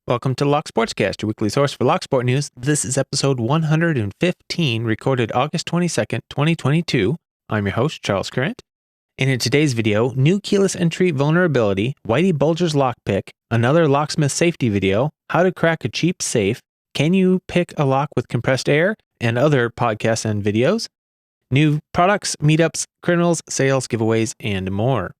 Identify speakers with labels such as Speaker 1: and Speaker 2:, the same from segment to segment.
Speaker 1: Welcome to Locksportscast, your weekly source for Locksport news. This is episode 115, recorded August 22nd, 2022. I'm your host, Charles Current. And in today's video, new keyless entry vulnerability, Whitey Bulger's lockpick, another locksmith safety video, how to crack a cheap safe, can you pick a lock with compressed air, and other podcasts and videos, new products, meetups, criminals, sales, giveaways, and more.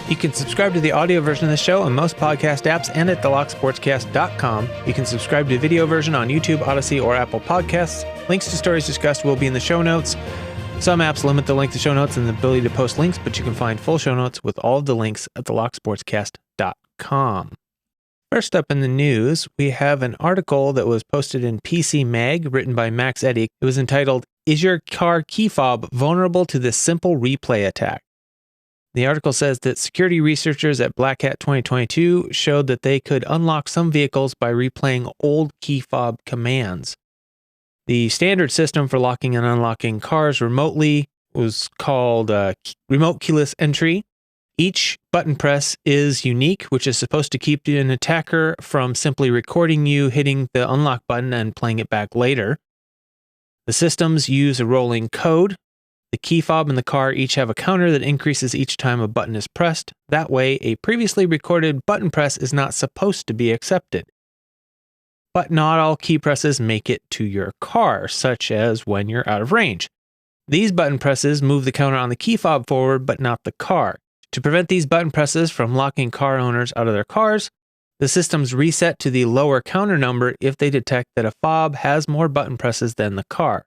Speaker 1: You can subscribe to the audio version of the show on most podcast apps and at thelocksportscast.com. You can subscribe to the video version on YouTube, Odyssey, or Apple Podcasts. Links to stories discussed will be in the show notes. Some apps limit the length of show notes and the ability to post links, but you can find full show notes with all of the links at thelocksportscast.com. First up in the news, we have an article that was posted in PC Mag, written by Max Eddy. It was entitled, "Is Your Car Key Fob Vulnerable to this Simple Replay Attack?" The article says that security researchers at Black Hat 2022 showed that they could unlock some vehicles by replaying old key fob commands. The standard system for locking and unlocking cars remotely was called remote keyless entry. Each button press is unique, which is supposed to keep an attacker from simply recording you hitting the unlock button and playing it back later. The systems use a rolling code. The key fob and the car each have a counter that increases each time a button is pressed. That way, a previously recorded button press is not supposed to be accepted. But not all key presses make it to your car, such as when you're out of range. These button presses move the counter on the key fob forward, but not the car. To prevent these button presses from locking car owners out of their cars, the systems reset to the lower counter number if they detect that a fob has more button presses than the car.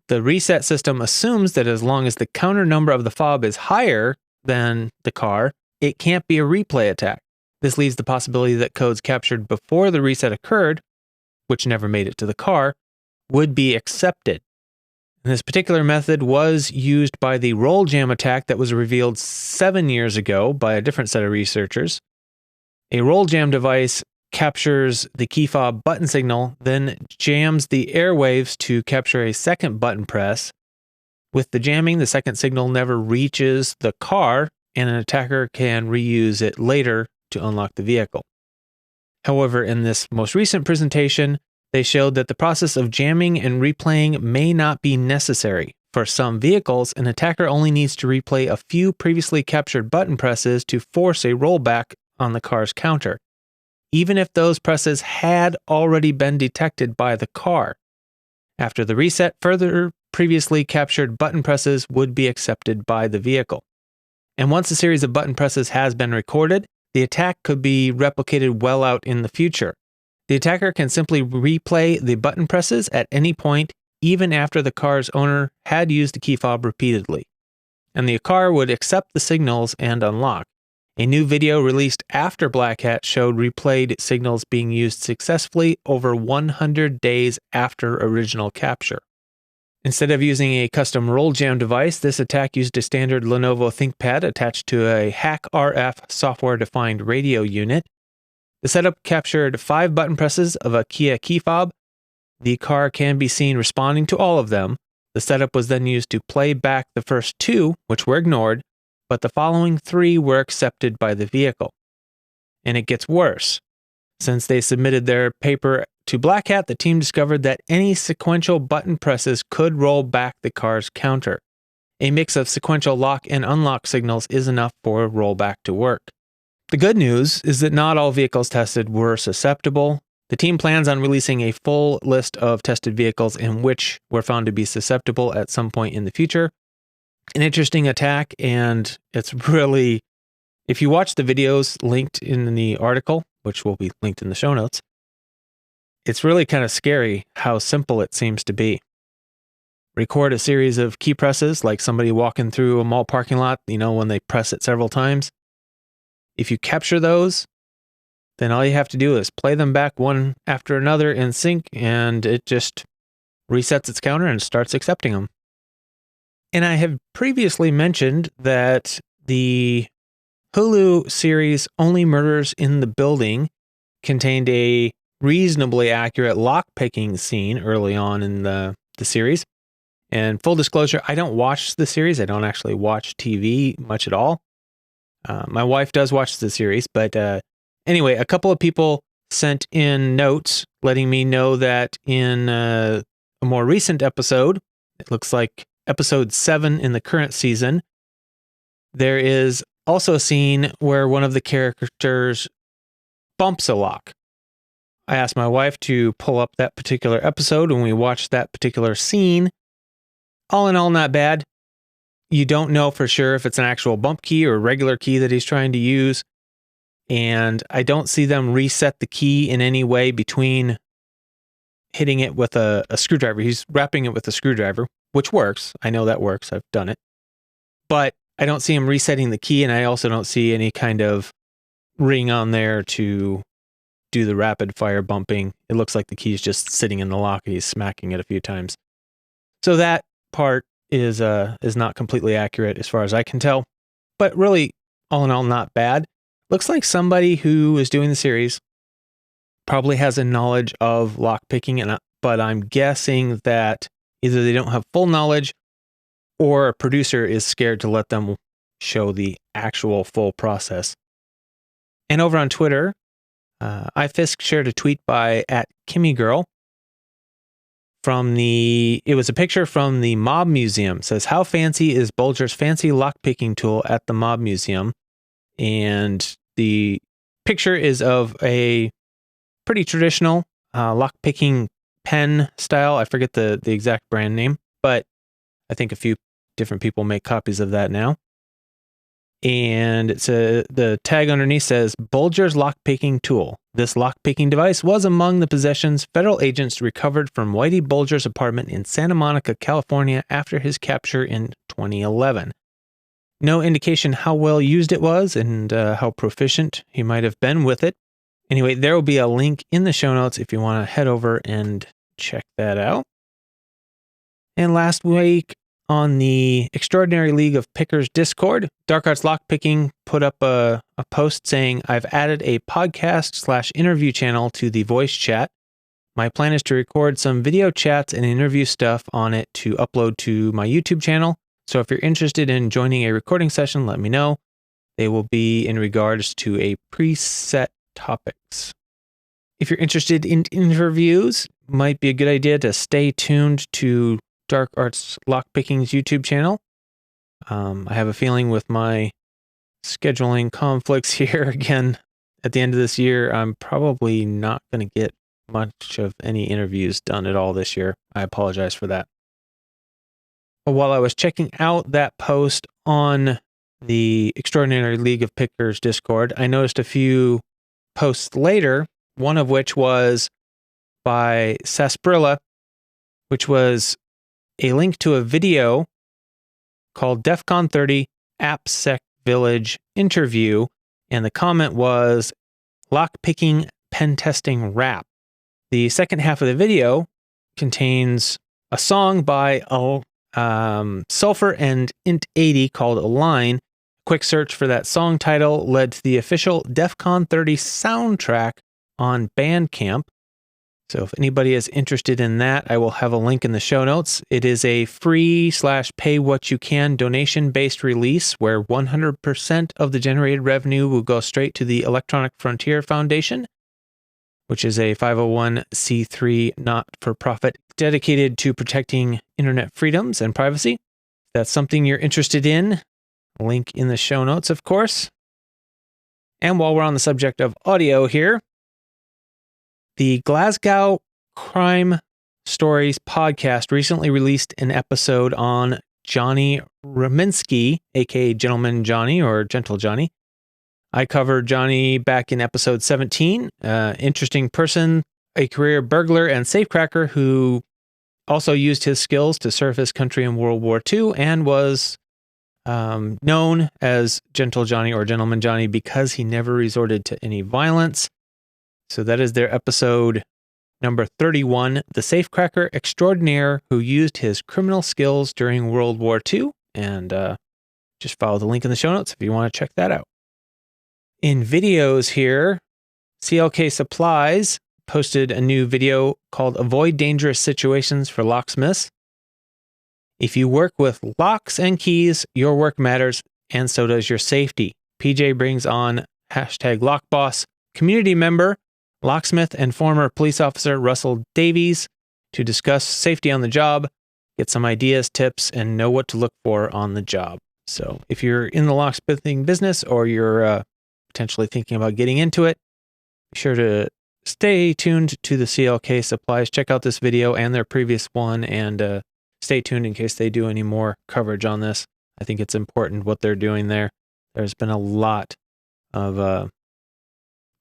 Speaker 1: The reset system assumes that as long as the counter number of the fob is higher than the car, it can't be a replay attack. This leaves the possibility that codes captured before the reset occurred, which never made it to the car, would be accepted. And this particular method was used by the roll jam attack that was revealed 7 years ago by a different set of researchers. A roll jam device captures the key fob button signal, then jams the airwaves to capture a second button press. With the jamming, the second signal never reaches the car, and an attacker can reuse it later to unlock the vehicle. However, in this most recent presentation, they showed that the process of jamming and replaying may not be necessary. For some vehicles, an attacker only needs to replay a few previously captured button presses to force a rollback on the car's counter, even if those presses had already been detected by the car. After the reset, further previously captured button presses would be accepted by the vehicle. And once a series of button presses has been recorded, the attack could be replicated well out in the future. The attacker can simply replay the button presses at any point, even after the car's owner had used the key fob repeatedly, and the car would accept the signals and unlock. A new video released after Black Hat showed replayed signals being used successfully over 100 days after original capture. Instead of using a custom roll jam device, this attack used a standard Lenovo ThinkPad attached to a HackRF software-defined radio unit. The setup captured 5 button presses of a Kia key fob. The car can be seen responding to all of them. The setup was then used to play back the first 2, which were ignored, but the following 3 were accepted by the vehicle. And it gets worse. Since they submitted their paper to Black Hat, the team discovered that any sequential button presses could roll back the car's counter. A mix of sequential lock and unlock signals is enough for rollback to work. The good news is that not all vehicles tested were susceptible. The team plans on releasing a full list of tested vehicles in which were found to be susceptible at some point in the future. An interesting attack, and it's really, if you watch the videos linked in the article, which will be linked in the show notes, it's really kind of scary how simple it seems to be. Record a series of key presses, like somebody walking through a mall parking lot, when they press it several times. If you capture those, then all you have to do is play them back one after another in sync, and it just resets its counter and starts accepting them. And I have previously mentioned that the Hulu series Only Murders in the Building contained a reasonably accurate lock-picking scene early on in the series. And full disclosure, I don't watch the series. I don't actually watch TV much at all. My wife does watch the series, but anyway, a couple of people sent in notes letting me know that in a more recent episode, it looks like episode 7 in the current season, there is also a scene where one of the characters bumps a lock. I asked my wife to pull up that particular episode when we watched that particular scene. All in all, not bad. You don't know for sure if it's an actual bump key or a regular key that he's trying to use. And I don't see them reset the key in any way between hitting it with a screwdriver. He's wrapping it with a screwdriver, which works. I know that works. I've done it. But I don't see him resetting the key, and I also don't see any kind of ring on there to do the rapid fire bumping. It looks like the key is just sitting in the lock and he's smacking it a few times. So that part is not completely accurate as far as I can tell, but really, all in all, not bad. Looks like somebody who is doing the series probably has a knowledge of lockpicking, but I'm guessing that either they don't have full knowledge or a producer is scared to let them show the actual full process. And over on Twitter, iFisk shared a tweet by @KimmyGirl. It was a picture from the Mob Museum. It says, how fancy is Bulger's fancy lockpicking tool at the Mob Museum? And the picture is of a pretty traditional lockpicking pen style. I forget the exact brand name, but I think a few different people make copies of that now. And the tag underneath says, Bulger's lockpicking tool. This lockpicking device was among the possessions federal agents recovered from Whitey Bulger's apartment in Santa Monica, California after his capture in 2011. No indication how well used it was and how proficient he might have been with it. Anyway, there will be a link in the show notes if you want to head over and check that out. And last week, on the Extraordinary League of Pickers Discord, Dark Arts Lockpicking put up a post saying, I've added a podcast/interview channel to the voice chat. My plan is to record some video chats and interview stuff on it to upload to my YouTube channel. So if you're interested in joining a recording session, let me know. They will be in regards to a preset topics. If you're interested in interviews, might be a good idea to stay tuned to Dark Arts Lockpicking's YouTube channel. I have a feeling with my scheduling conflicts here again at the end of this year, I'm probably not going to get much of any interviews done at all this year. I apologize for that. But while I was checking out that post on the Extraordinary League of Pickers Discord, I noticed a few posts later, one of which was by Sarsaparilla, which was a link to a video called DEFCON 30 AppSec Village Interview, and the comment was Lockpicking Pen Testing Rap. The second half of the video contains a song by Sulfur and Int80 called Align. Quick search for that song title led to the official DEFCON 30 soundtrack on Bandcamp. So if anybody is interested in that, I will have a link in the show notes. It is a free/pay-what-you-can donation-based release where 100% of the generated revenue will go straight to the Electronic Frontier Foundation, which is a 501c3 not-for-profit dedicated to protecting internet freedoms and privacy. If that's something you're interested in, link in the show notes, of course. And while we're on the subject of audio here, the Glasgow Crime Stories podcast recently released an episode on Johnny Rominsky, aka Gentleman Johnny or Gentle Johnny. I covered Johnny back in episode 17. Interesting person, a career burglar and safecracker who also used his skills to serve his country in World War II and was known as Gentle Johnny or Gentleman Johnny because he never resorted to any violence. So that is their episode number 31, The Safecracker Extraordinaire Who Used His Criminal Skills During World War II. And just follow the link in the show notes if you want to check that out. In videos here, CLK Supplies posted a new video called Avoid Dangerous Situations for Locksmiths. If you work with locks and keys, your work matters, and so does your safety. PJ brings on #LockBoss community member, locksmith and former police officer Russell Davies to discuss safety on the job, get some ideas, tips, and know what to look for on the job. So if you're in the locksmithing business or you're potentially thinking about getting into it, be sure to stay tuned to the CLK Supplies. Check out this video and their previous one, and stay tuned in case they do any more coverage on this. I think it's important what they're doing there. There's been a lot of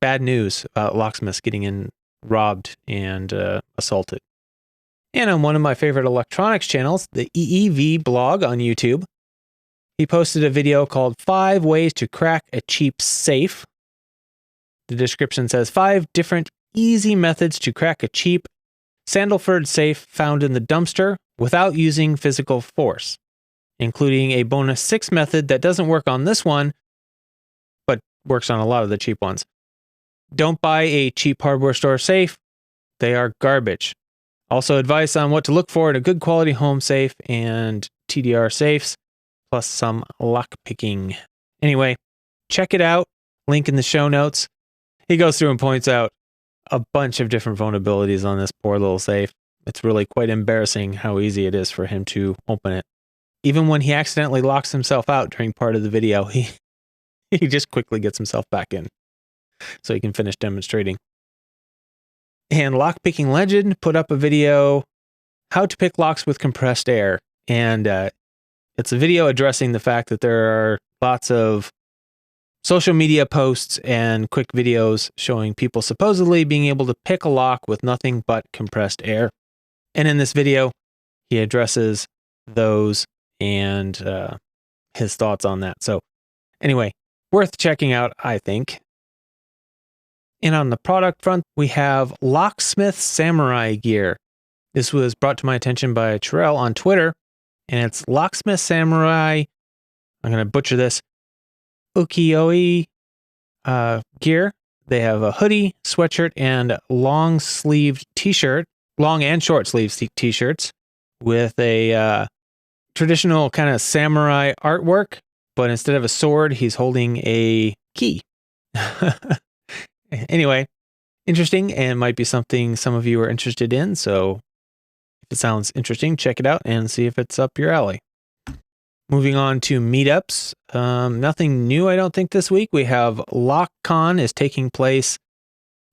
Speaker 1: bad news about locksmiths getting robbed and assaulted. And on one of my favorite electronics channels, the EEV blog on YouTube, he posted a video called 5 Ways to Crack a Cheap Safe. The description says 5 different easy methods to crack a cheap Sandalford safe found in the dumpster without using physical force, including a bonus 6 method that doesn't work on this one, but works on a lot of the cheap ones. Don't buy a cheap hardware store safe. They are garbage. Also advice on what to look for in a good quality home safe and TDR safes, plus some lock picking. Anyway, check it out. Link in the show notes. He goes through and points out a bunch of different vulnerabilities on this poor little safe. It's really quite embarrassing how easy it is for him to open it. Even when he accidentally locks himself out during part of the video, he just quickly gets himself back in so he can finish demonstrating. And Lockpicking Legend put up a video, how to pick locks with compressed air. And it's a video addressing the fact that there are lots of social media posts and quick videos showing people supposedly being able to pick a lock with nothing but compressed air. And in this video, he addresses those and his thoughts on that. So anyway, worth checking out, I think. And on the product front, we have Locksmith Samurai gear. This was brought to my attention by Terrell on Twitter, and it's Locksmith Samurai, I'm going to butcher this, ukiyo-e gear. They have a hoodie, sweatshirt, and long-sleeved t-shirt, long and short-sleeved t-shirts with a traditional kind of samurai artwork, but instead of a sword, he's holding a key. Anyway, interesting, and might be something some of you are interested in, so if it sounds interesting, check it out and see if it's up your alley. Moving on to meetups. Nothing new, I don't think, this week. We have LockCon is taking place,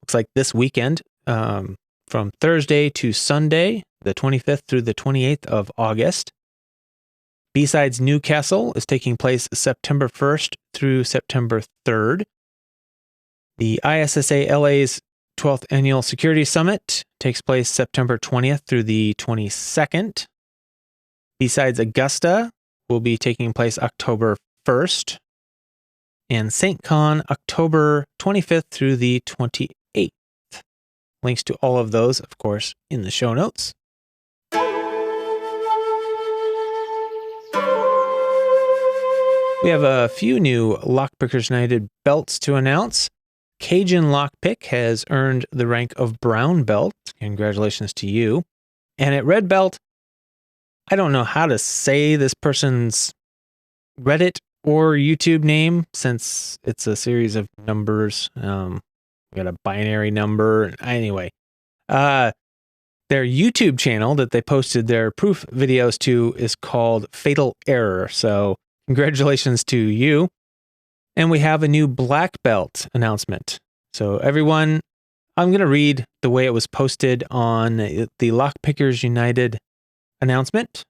Speaker 1: looks like this weekend, from Thursday to Sunday, the 25th through the 28th of August. B-Sides Newcastle is taking place September 1st through September 3rd. The ISSA LA's 12th Annual Security Summit takes place September 20th through the 22nd. B-Sides Augusta will be taking place October 1st. And SaintCon October 25th through the 28th. Links to all of those, of course, in the show notes. We have a few new Lockpickers United belts to announce. Cajun Lockpick has earned the rank of brown belt. Congratulations to you. And at red belt, I don't know how to say this person's Reddit or YouTube name since it's a series of numbers. We got a binary number. Anyway, their YouTube channel that they posted their proof videos to is called Fatal Error. So congratulations to you. And we have a new black belt announcement. So everyone, I'm going to read the way it was posted on the Lockpickers United announcement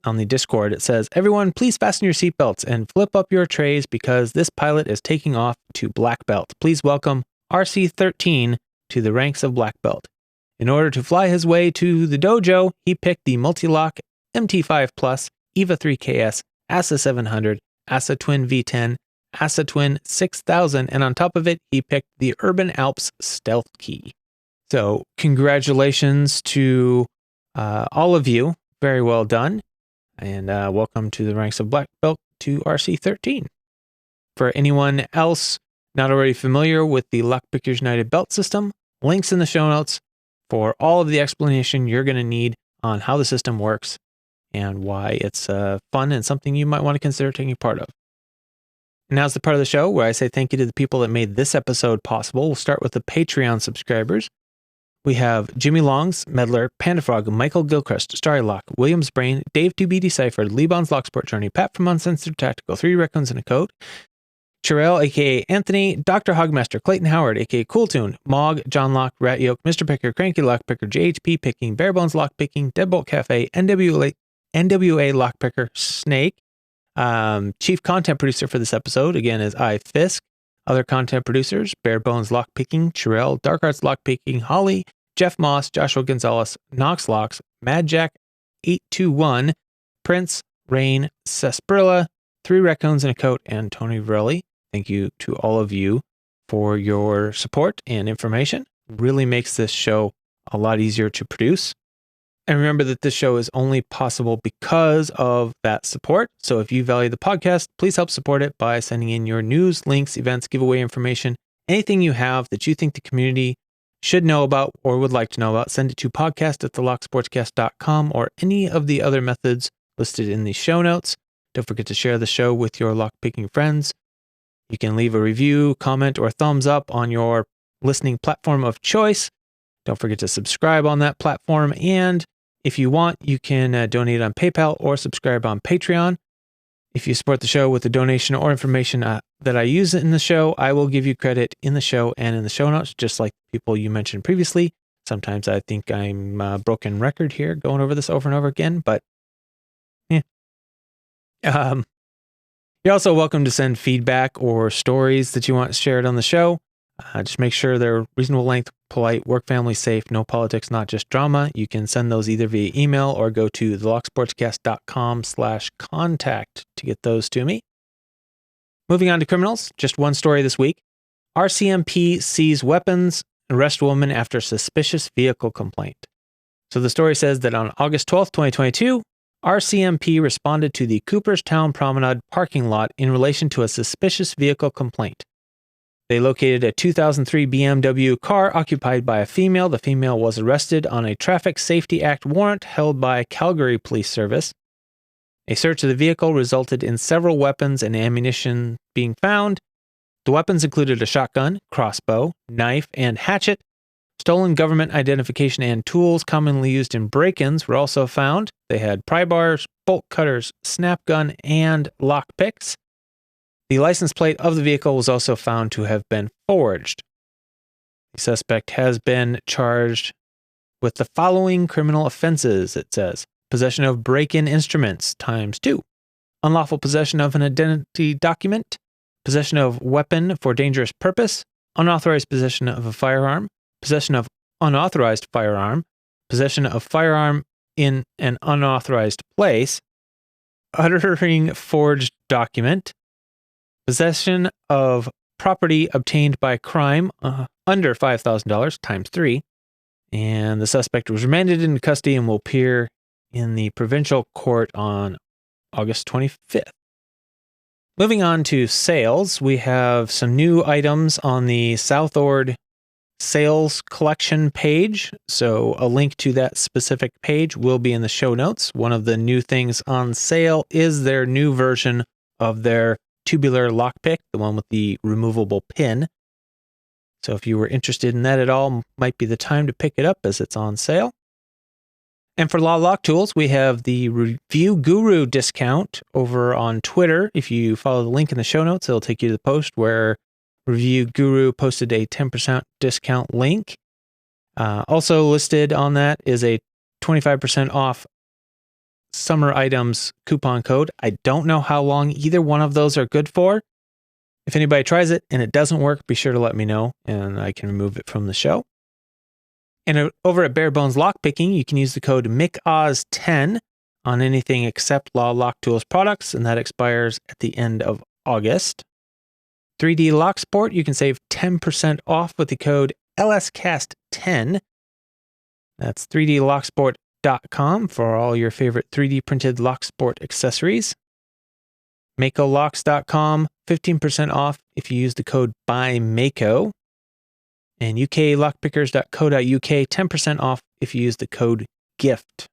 Speaker 1: on the Discord. It says, everyone, please fasten your seatbelts and flip up your trays because this pilot is taking off to black belt. Please welcome RC13 to the ranks of black belt. In order to fly his way to the dojo, he picked the Multi-Lock MT5 Plus, EVA 3KS, ASA 700, ASA Twin V10, ASA Twin 6000, and on top of it, he picked the Urban Alps Stealth Key. So congratulations to all of you. Very well done. And welcome to the ranks of black belt to RC13. For anyone else Not already familiar with the Lockpickers United belt system? Links in the show notes for all of the explanation you're going to need on how the system works and why it's fun and something you might want to consider taking part of. Now's the part of the show where I say thank you to the people that made this episode possible. We'll start with the Patreon subscribers. We have Jimmy Longs, Medler, Pandafrog, Michael Gilchrist, Starry Lock, Williams Brain, Dave to be Deciphered, Lebon's Locksport Journey, Pat from Uncensored Tactical, 3 Raccoons and a Code, Chirel, aka Anthony, DoctorHogmaster, Clayton Howard, aka Cooltune, Mog, John Locke, Rat Yoke, Mr. Picker, Cranky Lockpicker, JHP Picking, Barebones Lockpicking, Deadbolt Cafe, NWA Lockpicker, Snake. Chief content producer for this episode, again, is I Fisk. Other content producers, Barebones Lockpicking, Chirel, Dark Arts Lockpicking, Holly, Jeff Moss, Joshua Gonzalez, KnoxLocks, MadJack821, Prince, Rain, Sesprilla, 3 Raccoons and a Coat, and Tony Verrilli. Thank you to all of you for your support and information. Really makes this show a lot easier to produce. And remember that this show is only possible because of that support. So if you value the podcast, please help support it by sending in your news, links, events, giveaway information, anything you have that you think the community should know about or would like to know about. Send it to podcast@thelocksportscast.com or any of the other methods listed in the show notes. Don't forget to share the show with your lockpicking friends. You can leave a review, comment, or thumbs up on your listening platform of choice. Don't forget to subscribe on that platform. And if you want, you can donate on PayPal or subscribe on Patreon. If you support the show with a donation or information that I use in the show, I will give you credit in the show and in the show notes, just like the people you mentioned previously. Sometimes I think I'm a broken record here going over this over and over again, but yeah. You're also welcome to send feedback or stories that you want shared on the show. Just make sure they're reasonable length, polite, work family safe, no politics, not just drama. You can send those either via email or go to thelocksportscast.com/contact to get those to me. Moving on to criminals, just one story this week. RCMP sees weapons, arrest woman after suspicious vehicle complaint. So the story says that on August 12th, 2022, RCMP responded to the Cooperstown Promenade parking lot in relation to a suspicious vehicle complaint. They located a 2003 BMW car occupied by a female. The female was arrested on a Traffic Safety Act warrant held by Calgary Police Service. A search of the vehicle resulted in several weapons and ammunition being found. The weapons included a shotgun, crossbow, knife, and hatchet. Stolen government identification and tools commonly used in break-ins were also found. They had pry bars, bolt cutters, snap gun, and lockpicks. The license plate of the vehicle was also found to have been forged. The suspect has been charged with the following criminal offenses, it says. Possession of break-in instruments, ×2. Unlawful possession of an identity document. Possession of weapon for dangerous purpose. Unauthorized possession of a firearm. Possession of unauthorized firearm. Possession of firearm in an unauthorized place. Uttering forged document. Possession of property obtained by crime under $5,000 ×3. And the suspect was remanded into custody and will appear in the provincial court on August 25th. Moving on to sales, we have some new items on the South Ord sales collection page. So a link to that specific page will be in the show notes. One of the new things on sale is their new version of their tubular lockpick, the one with the removable pin. So if you were interested in that at all, might be the time to pick it up as it's on sale. And for Law Lock Tools, we have the Review Guru discount over on Twitter. If you follow the link in the show notes, it'll take you to the post where Review Guru posted a 10% discount link. Also listed on that is a 25% off summer items coupon code. I don't know how long either one of those are good for. If anybody tries it and it doesn't work, be sure to let me know and I can remove it from the show. And over at Barebones Lockpicking, you can use the code MICOZ10 on anything except Law Lock Tools products, and that expires at the end of August. 3D Locksport, you can save 10% off with the code LSCast10. That's 3dlocksport.com for all your favorite 3D printed Locksport accessories. MakoLocks.com, 15% off if you use the code BYMAKO. And uklockpickers.co.uk, 10% off if you use the code GIFT.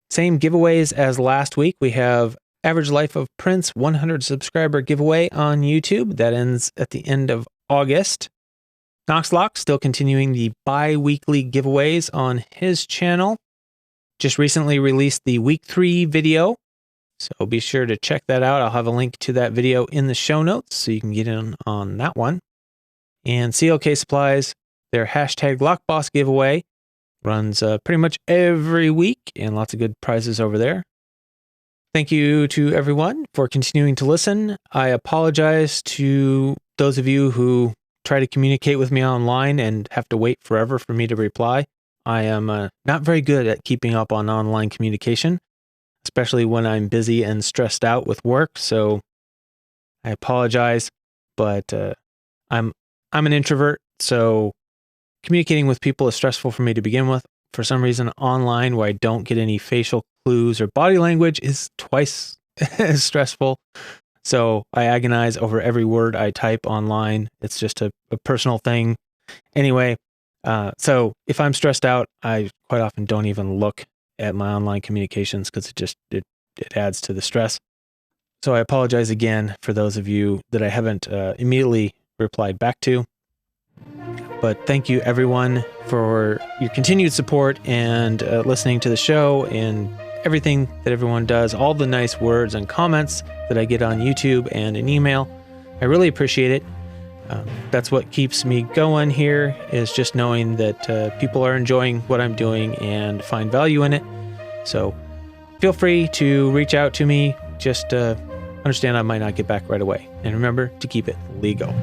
Speaker 1: Same giveaways as last week. We have Average Life of Prince 100 subscriber giveaway on YouTube. That ends at the end of August. KnoxLocks still continuing the bi-weekly giveaways on his channel. Just recently released the week 3 video, so be sure to check that out. I'll have a link to that video in the show notes so you can get in on that one. And CLK Supplies, their hashtag LockBoss giveaway runs pretty much every week, and lots of good prizes over there. Thank you to everyone for continuing to listen. I apologize to those of you who try to communicate with me online and have to wait forever for me to reply. I am not very good at keeping up on online communication, especially when I'm busy and stressed out with work. So I apologize, but I'm an introvert, so communicating with people is stressful for me to begin with. For some reason, online, where I don't get any facial clues or body language, is twice as stressful. So I agonize over every word I type online. It's just a personal thing. Anyway, so if I'm stressed out, I quite often don't even look at my online communications because it adds to the stress. So I apologize again for those of you that I haven't immediately replied back to. But thank you everyone for your continued support and listening to the show and everything that everyone does, all the nice words and comments that I get on YouTube and an email. I really appreciate it. That's what keeps me going here, is just knowing that people are enjoying what I'm doing and find value in it. So feel free to reach out to me. Just understand I might not get back right away. And remember to keep it legal.